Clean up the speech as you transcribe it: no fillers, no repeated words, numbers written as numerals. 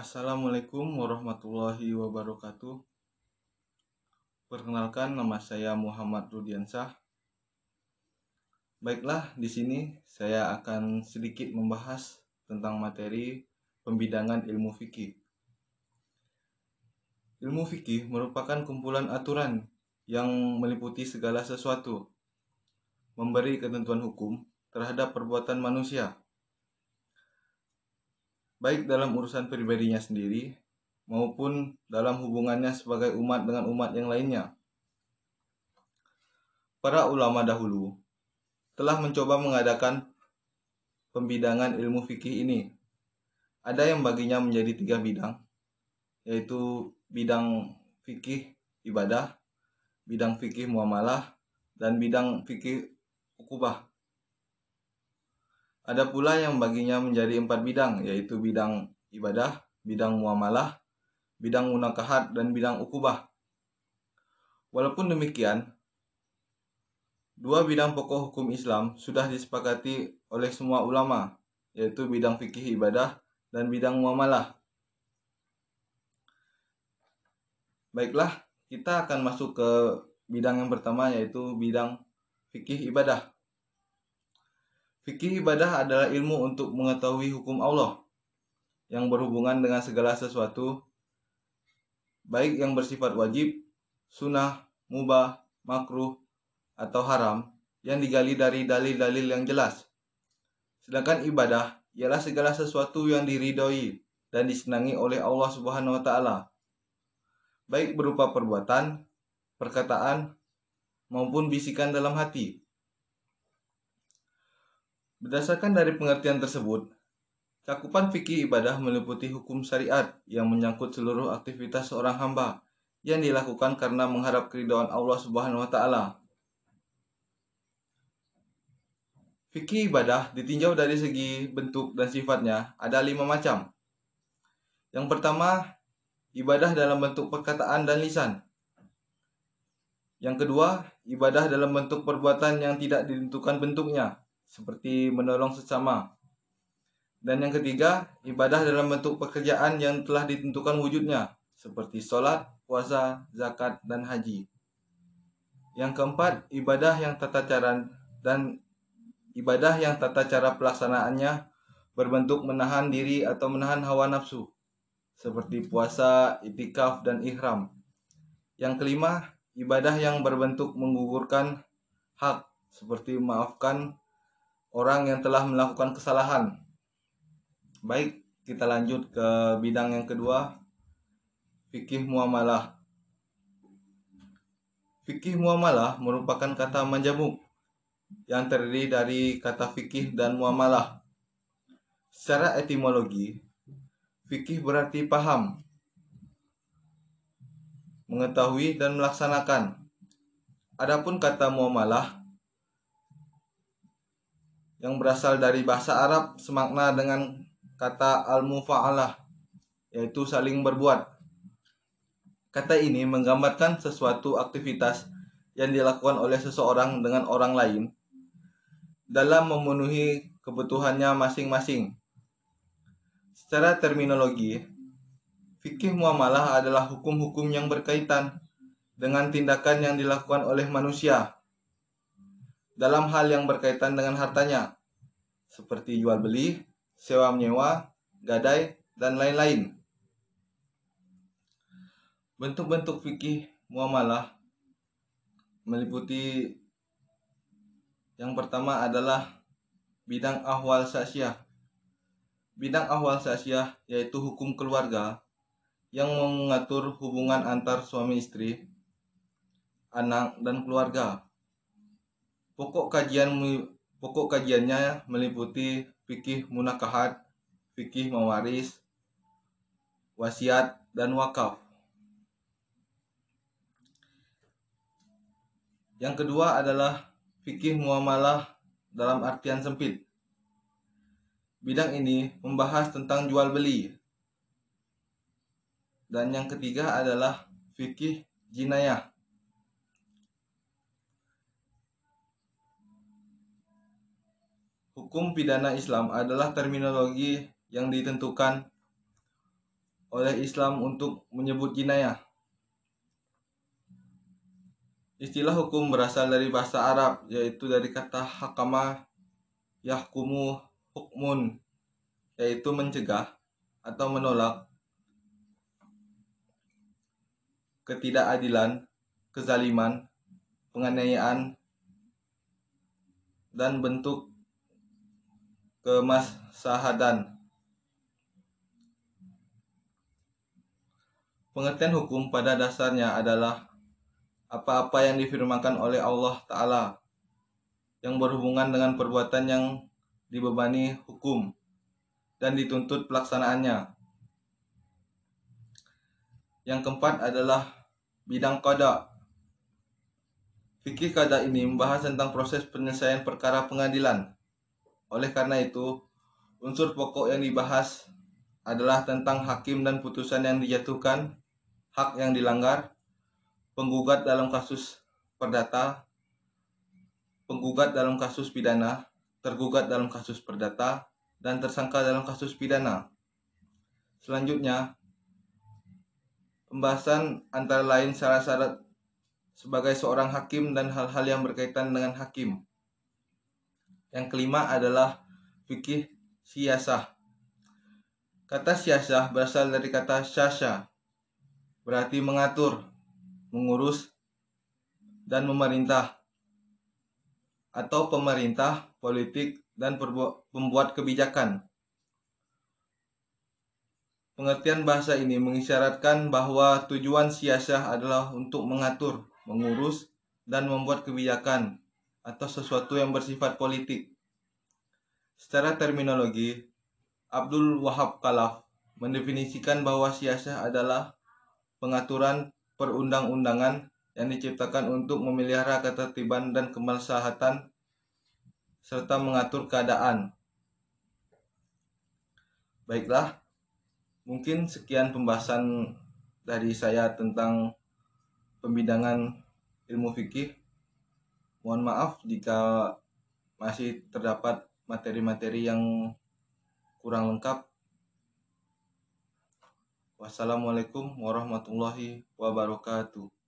Assalamualaikum warahmatullahi wabarakatuh. Perkenalkan, nama saya Muhammad Rudiansyah. Baiklah, di sini saya akan sedikit membahas tentang materi pembidangan ilmu fikih. Ilmu fikih merupakan kumpulan aturan yang meliputi segala sesuatu, memberi ketentuan hukum terhadap perbuatan manusia, baik dalam urusan pribadinya sendiri maupun dalam hubungannya sebagai umat dengan umat yang lainnya. Para ulama dahulu telah mencoba mengadakan pembidangan ilmu fikih ini. Ada yang baginya menjadi 3 bidang, yaitu bidang fikih ibadah, bidang fikih muamalah, dan bidang fikih ukubah. Ada pula yang baginya menjadi 4 bidang, yaitu bidang ibadah, bidang muamalah, bidang munakahat, dan bidang ukubah. Walaupun demikian, 2 bidang pokok hukum Islam sudah disepakati oleh semua ulama, yaitu bidang fikih ibadah dan bidang muamalah. Baiklah, kita akan masuk ke bidang yang pertama, yaitu bidang fikih ibadah. Fikih ibadah adalah ilmu untuk mengetahui hukum Allah yang berhubungan dengan segala sesuatu, baik yang bersifat wajib, sunnah, mubah, makruh, atau haram, yang digali dari dalil-dalil yang jelas. Sedangkan ibadah ialah segala sesuatu yang diridhoi dan disenangi oleh Allah Subhanahu wa taala, baik berupa perbuatan, perkataan, maupun bisikan dalam hati. Berdasarkan dari pengertian tersebut, cakupan fikih ibadah meliputi hukum syariat yang menyangkut seluruh aktivitas seorang hamba yang dilakukan karena mengharap keridhaan Allah Subhanahu wa taala. Fikih ibadah ditinjau dari segi bentuk dan sifatnya ada 5 macam. Yang pertama, ibadah dalam bentuk perkataan dan lisan. Yang kedua, ibadah dalam bentuk perbuatan yang tidak ditentukan bentuknya, seperti menolong sesama. Dan yang ketiga, ibadah dalam bentuk pekerjaan yang telah ditentukan wujudnya, seperti sholat, puasa, zakat, dan haji. Yang keempat, ibadah yang tata cara pelaksanaannya berbentuk menahan diri atau menahan hawa nafsu, seperti puasa, itikaf, dan ihram. Yang kelima, ibadah yang berbentuk menggugurkan hak, seperti memaafkan orang yang telah melakukan kesalahan. Baik, kita lanjut ke bidang yang kedua, fikih muamalah. Fikih muamalah merupakan kata majmuk yang terdiri dari kata fikih dan muamalah. Secara etimologi, fikih berarti paham, mengetahui, dan melaksanakan. Adapun kata muamalah yang berasal dari bahasa Arab semakna dengan kata al-mufa'alah, yaitu saling berbuat. Kata ini menggambarkan sesuatu aktivitas yang dilakukan oleh seseorang dengan orang lain dalam memenuhi kebutuhannya masing-masing. Secara terminologi, fikih muamalah adalah hukum-hukum yang berkaitan dengan tindakan yang dilakukan oleh manusia dalam hal yang berkaitan dengan hartanya, seperti jual beli, sewa menyewa, gadai, dan lain-lain. Bentuk-bentuk fikih muamalah meliputi yang pertama adalah bidang ahwal syaksiyah. Bidang ahwal syaksiyah yaitu hukum keluarga yang mengatur hubungan antar suami istri, anak, dan keluarga. Pokok kajiannya meliputi fikih munakahat, fikih mawaris, wasiat, dan wakaf. Yang kedua adalah fikih muamalah dalam artian sempit. Bidang ini membahas tentang jual beli. Dan yang ketiga adalah fikih jinayah. Hukum pidana Islam adalah terminologi yang ditentukan oleh Islam untuk menyebut jinayah. Istilah hukum berasal dari bahasa Arab, yaitu dari kata hakama yahkumu hukmun, yaitu mencegah atau menolak ketidakadilan, kezaliman, penganiayaan, dan bentuk kemaslahan. Pengertian hukum pada dasarnya adalah apa-apa yang difirmankan oleh Allah Ta'ala yang berhubungan dengan perbuatan yang dibebani hukum dan dituntut pelaksanaannya. Yang keempat adalah bidang qada. Fikih qada ini membahas tentang proses penyelesaian perkara pengadilan. Oleh karena itu, unsur pokok yang dibahas adalah tentang hakim dan putusan yang dijatuhkan, hak yang dilanggar, penggugat dalam kasus perdata, penggugat dalam kasus pidana, tergugat dalam kasus perdata, dan tersangka dalam kasus pidana. Selanjutnya, pembahasan antara lain syarat-syarat sebagai seorang hakim dan hal-hal yang berkaitan dengan hakim. Yang kelima adalah fikih siyasah. Kata siyasah berasal dari kata syasha, berarti mengatur, mengurus, dan memerintah, atau pemerintah, politik, dan pembuat kebijakan. Pengertian bahasa ini mengisyaratkan bahwa tujuan siyasah adalah untuk mengatur, mengurus, dan membuat kebijakan atau sesuatu yang bersifat politik. Secara terminologi, Abdul Wahab Khalaf mendefinisikan bahwa siyasah adalah pengaturan perundang-undangan yang diciptakan untuk memelihara ketertiban dan kemaslahatan serta mengatur keadaan. Baiklah, mungkin sekian pembahasan dari saya tentang pembidangan ilmu fikih. Mohon maaf jika masih terdapat materi-materi yang kurang lengkap. Wassalamualaikum warahmatullahi wabarakatuh.